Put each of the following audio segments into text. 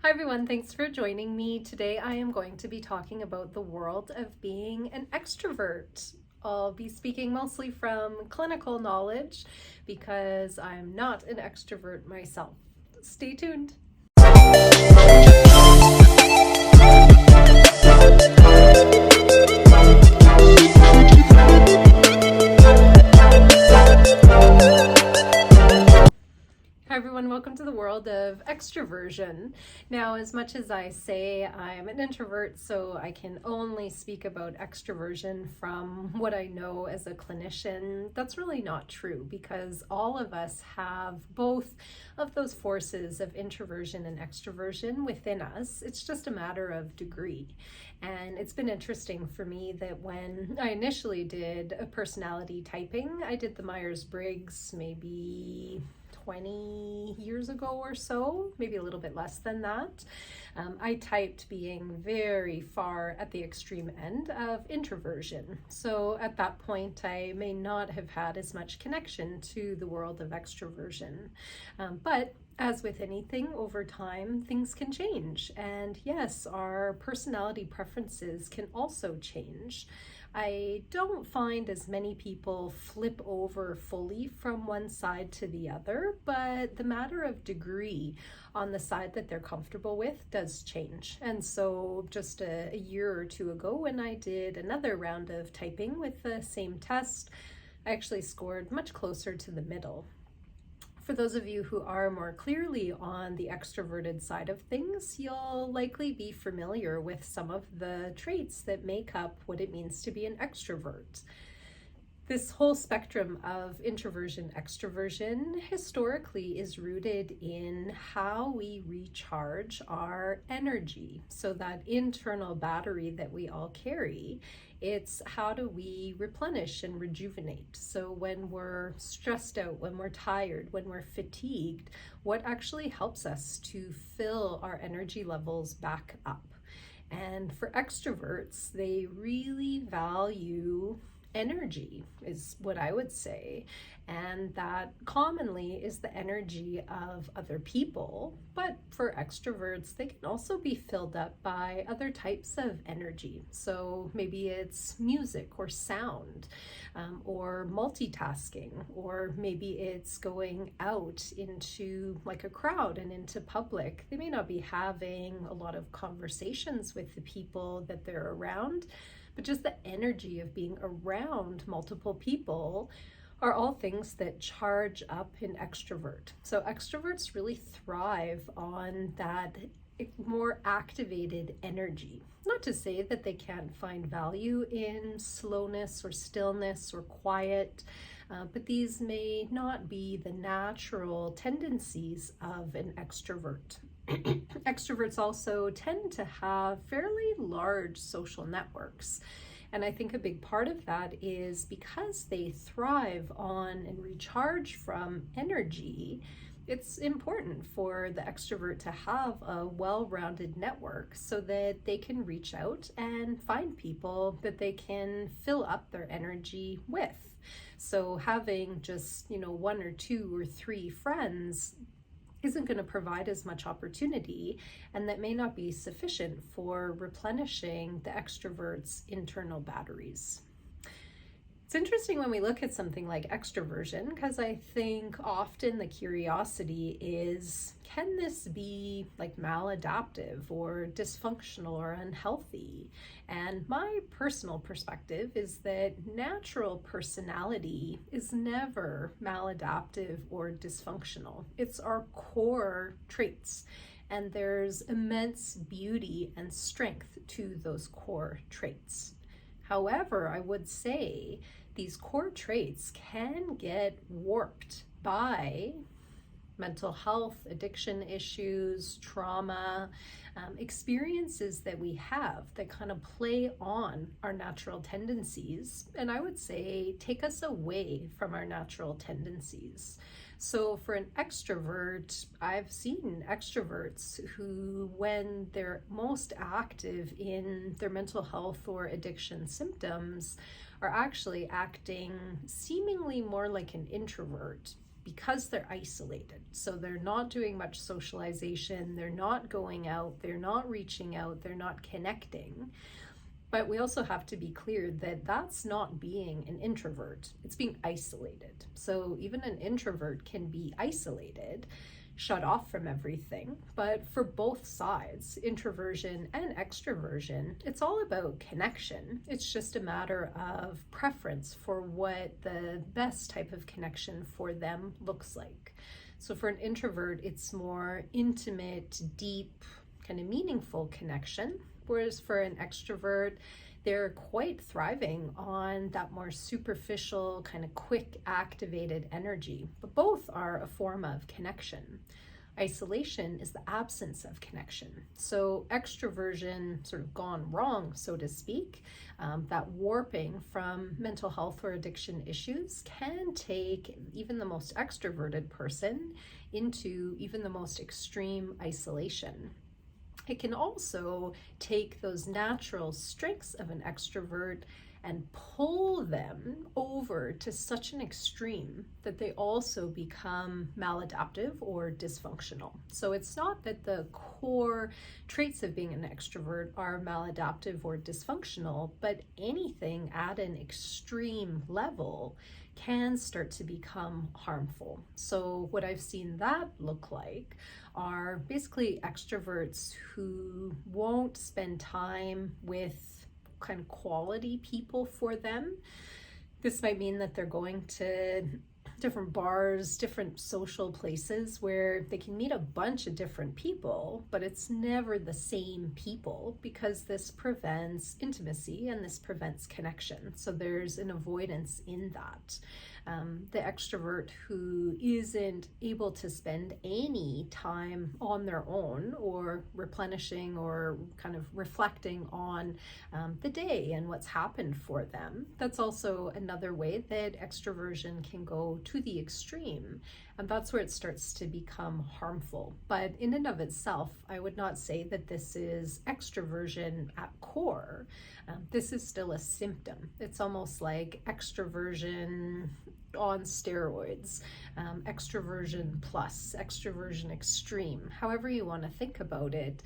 Hi everyone, thanks for joining me. Today I am going to be talking about the world of being an extrovert. I'll be speaking mostly from clinical knowledge because I'm not an extrovert myself. Stay tuned. Hi everyone, welcome to the world of extroversion. Now, as much as I say I'm an introvert, so I can only speak about extroversion from what I know as a clinician, that's really not true because all of us have both of those forces of introversion and extroversion within us. It's just a matter of degree. And it's been interesting for me that when I initially did a personality typing, I did the Myers-Briggs maybe 20 years ago or so, maybe a little bit less than that. I typed being very far at the extreme end of introversion. So at that point, I may not have had as much connection to the world of extroversion. But as with anything, over time, things can change. And yes, our personality preferences can also change. I don't find as many people flip over fully from one side to the other, but the matter of degree on the side that they're comfortable with does change. And so just a year or two ago, when I did another round of typing with the same test, I actually scored much closer to the middle. For those of you who are more clearly on the extroverted side of things, you'll likely be familiar with some of the traits that make up what it means to be an extrovert. This whole spectrum of introversion, extroversion historically is rooted in how we recharge our energy. So that internal battery that we all carry, it's how do we replenish and rejuvenate. So when we're stressed out, when we're tired, when we're fatigued, what actually helps us to fill our energy levels back up? And for extroverts, they really value energy, is what I would say. And that commonly is the energy of other people. But for extroverts, they can also be filled up by other types of energy. So maybe it's music or sound, or multitasking, or maybe it's going out into like a crowd and into public. They may not be having a lot of conversations with the people that they're around, but just the energy of being around multiple people are all things that charge up an extrovert. So extroverts really thrive on that more activated energy. Not to say that they can't find value in slowness or stillness or quiet, but these may not be the natural tendencies of an extrovert. Extroverts also tend to have fairly large social networks. And I think a big part of that is because they thrive on and recharge from energy, it's important for the extrovert to have a well-rounded network so that they can reach out and find people that they can fill up their energy with. So having just, one or two or three friends isn't going to provide as much opportunity, and that may not be sufficient for replenishing the extrovert's internal batteries. It's interesting when we look at something like extroversion, because I think often the curiosity is, can this be like maladaptive or dysfunctional or unhealthy? And my personal perspective is that natural personality is never maladaptive or dysfunctional. It's our core traits. And there's immense beauty and strength to those core traits. However, I would say these core traits can get warped by mental health, addiction issues, trauma, experiences that we have that kind of play on our natural tendencies, and I would say take us away from our natural tendencies. So for an extrovert, I've seen extroverts who, when they're most active in their mental health or addiction symptoms, are actually acting seemingly more like an introvert because they're isolated. So they're not doing much socialization, they're not going out, they're not reaching out, they're not connecting. But we also have to be clear that that's not being an introvert, it's being isolated. So even an introvert can be isolated, shut off from everything. But for both sides, introversion and extroversion, it's all about connection. It's just a matter of preference for what the best type of connection for them looks like. So for an introvert, it's more intimate, deep, kind of meaningful connection. Whereas for an extrovert, they're quite thriving on that more superficial, kind of quick, activated energy. But both are a form of connection. Isolation is the absence of connection. So extroversion sort of gone wrong, so to speak, that warping from mental health or addiction issues can take even the most extroverted person into even the most extreme isolation. It can also take those natural strengths of an extrovert and pull them over to such an extreme that they also become maladaptive or dysfunctional. So it's not that the core traits of being an extrovert are maladaptive or dysfunctional, but anything at an extreme level can start to become harmful. So what I've seen that look like are basically extroverts who won't spend time with kind of quality people for them. This might mean that they're going to different bars, different social places where they can meet a bunch of different people, but it's never the same people because this prevents intimacy and this prevents connection. So there's an avoidance in that. The extrovert who isn't able to spend any time on their own or replenishing or kind of reflecting on the day and what's happened for them. That's also another way that extroversion can go to the extreme. And that's where it starts to become harmful. But in and of itself, I would not say that this is extroversion at core. This is still a symptom. It's almost like extroversion on steroids, extroversion plus, extroversion extreme, however you want to think about it.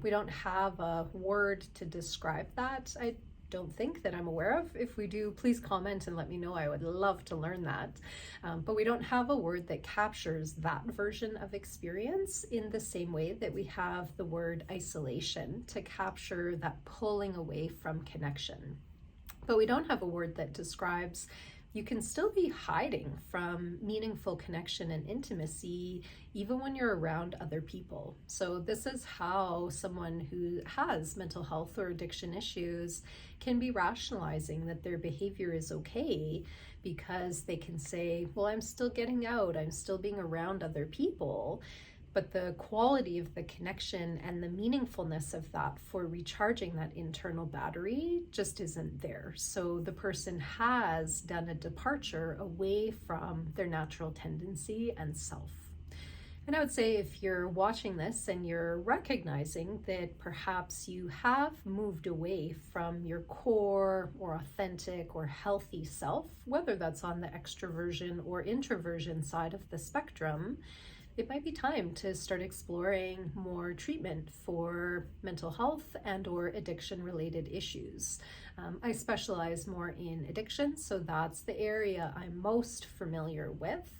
We don't have a word to describe that. I don't think that I'm aware of. If we do, please comment and let me know. I would love to learn that. But we don't have a word that captures that version of experience in the same way that we have the word isolation to capture that pulling away from connection. But we don't have a word that describes you can still be hiding from meaningful connection and intimacy even when you're around other people. So this is how someone who has mental health or addiction issues can be rationalizing that their behavior is okay because they can say, well, I'm still getting out, I'm still being around other people. But the quality of the connection and the meaningfulness of that for recharging that internal battery just isn't there. So the person has done a departure away from their natural tendency and self. And I would say if you're watching this and you're recognizing that perhaps you have moved away from your core or authentic or healthy self, whether that's on the extroversion or introversion side of the spectrum, it might be time to start exploring more treatment for mental health and or addiction related issues. I specialize more in addiction, so that's the area I'm most familiar with.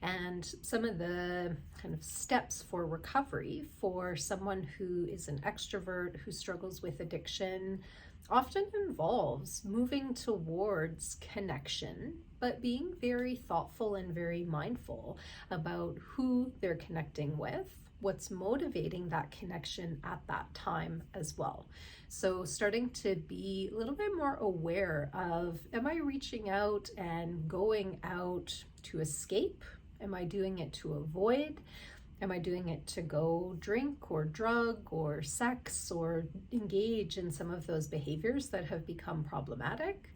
And some of the kind of steps for recovery for someone who is an extrovert who struggles with addiction often involves moving towards connection, but being very thoughtful and very mindful about who they're connecting with, what's motivating that connection at that time as well. So starting to be a little bit more aware of, am I reaching out and going out to escape? Am I doing it to avoid? Am I doing it to go drink or drug or sex or engage in some of those behaviors that have become problematic?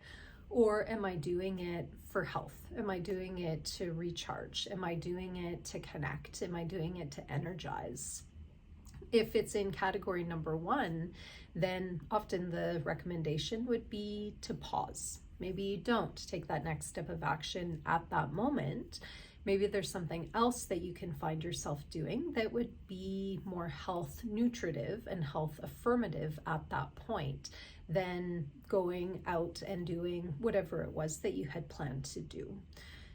Or am I doing it for health? Am I doing it to recharge? Am I doing it to connect? Am I doing it to energize? If it's in category number one, then often the recommendation would be to pause. Maybe you don't take that next step of action at that moment. Maybe there's something else that you can find yourself doing that would be more health nutritive and health affirmative at that point than going out and doing whatever it was that you had planned to do.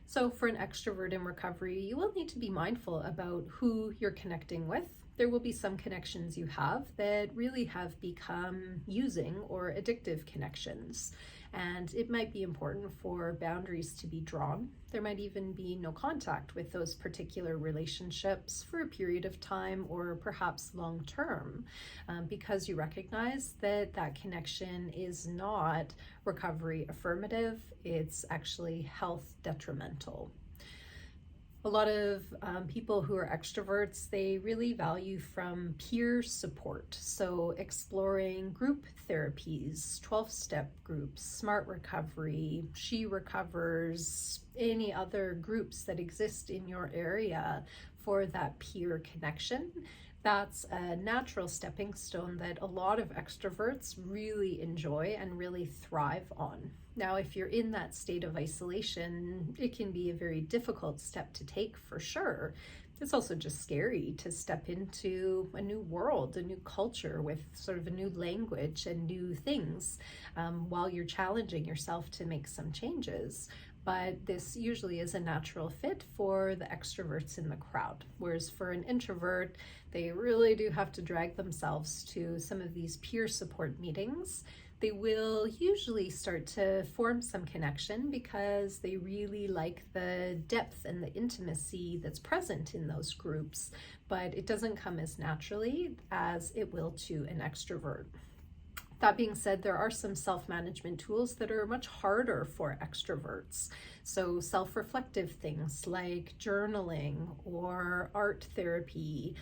So for an extrovert in recovery, you will need to be mindful about who you're connecting with. There will be some connections you have that really have become using or addictive connections. And it might be important for boundaries to be drawn. There might even be no contact with those particular relationships for a period of time or perhaps long term, because you recognize that that connection is not recovery affirmative, it's actually health detrimental. A lot of people who are extroverts, they really value from peer support. So exploring group therapies, 12-step groups, Smart Recovery, She Recovers, any other groups that exist in your area for that peer connection. That's a natural stepping stone that a lot of extroverts really enjoy and really thrive on. Now, if you're in that state of isolation, it can be a very difficult step to take for sure. It's also just scary to step into a new world, a new culture with sort of a new language and new things while you're challenging yourself to make some changes. But this usually is a natural fit for the extroverts in the crowd. Whereas for an introvert, they really do have to drag themselves to some of these peer support meetings. They will usually start to form some connection because they really like the depth and the intimacy that's present in those groups, but it doesn't come as naturally as it will to an extrovert. That being said, there are some self-management tools that are much harder for extroverts. So self-reflective things like journaling or art therapy,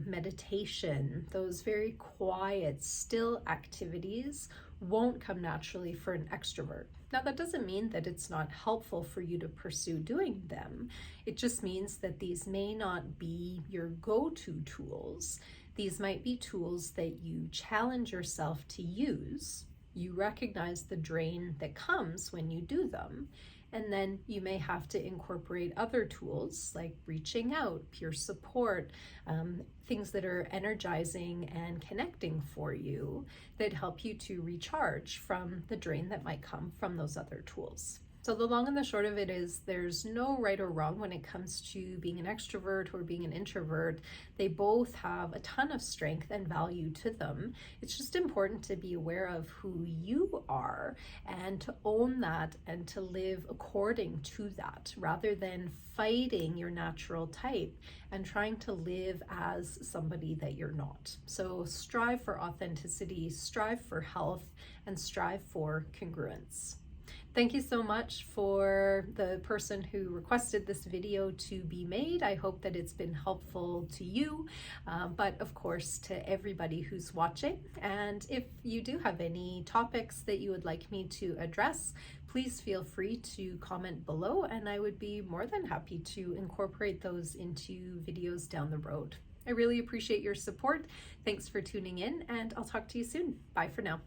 meditation, those very quiet, still activities won't come naturally for an extrovert. Now, that doesn't mean that it's not helpful for you to pursue doing them. It just means that these may not be your go-to tools. These might be tools that you challenge yourself to use. You recognize the drain that comes when you do them, and then you may have to incorporate other tools like reaching out, peer support, things that are energizing and connecting for you that help you to recharge from the drain that might come from those other tools. So the long and the short of it is there's no right or wrong when it comes to being an extrovert or being an introvert. They both have a ton of strength and value to them. It's just important to be aware of who you are and to own that and to live according to that rather than fighting your natural type and trying to live as somebody that you're not. So strive for authenticity, strive for health, and strive for congruence. Thank you so much for the person who requested this video to be made. I hope that it's been helpful to you, but of course to everybody who's watching. And if you do have any topics that you would like me to address, please feel free to comment below and I would be more than happy to incorporate those into videos down the road. I really appreciate your support. Thanks for tuning in and I'll talk to you soon. Bye for now.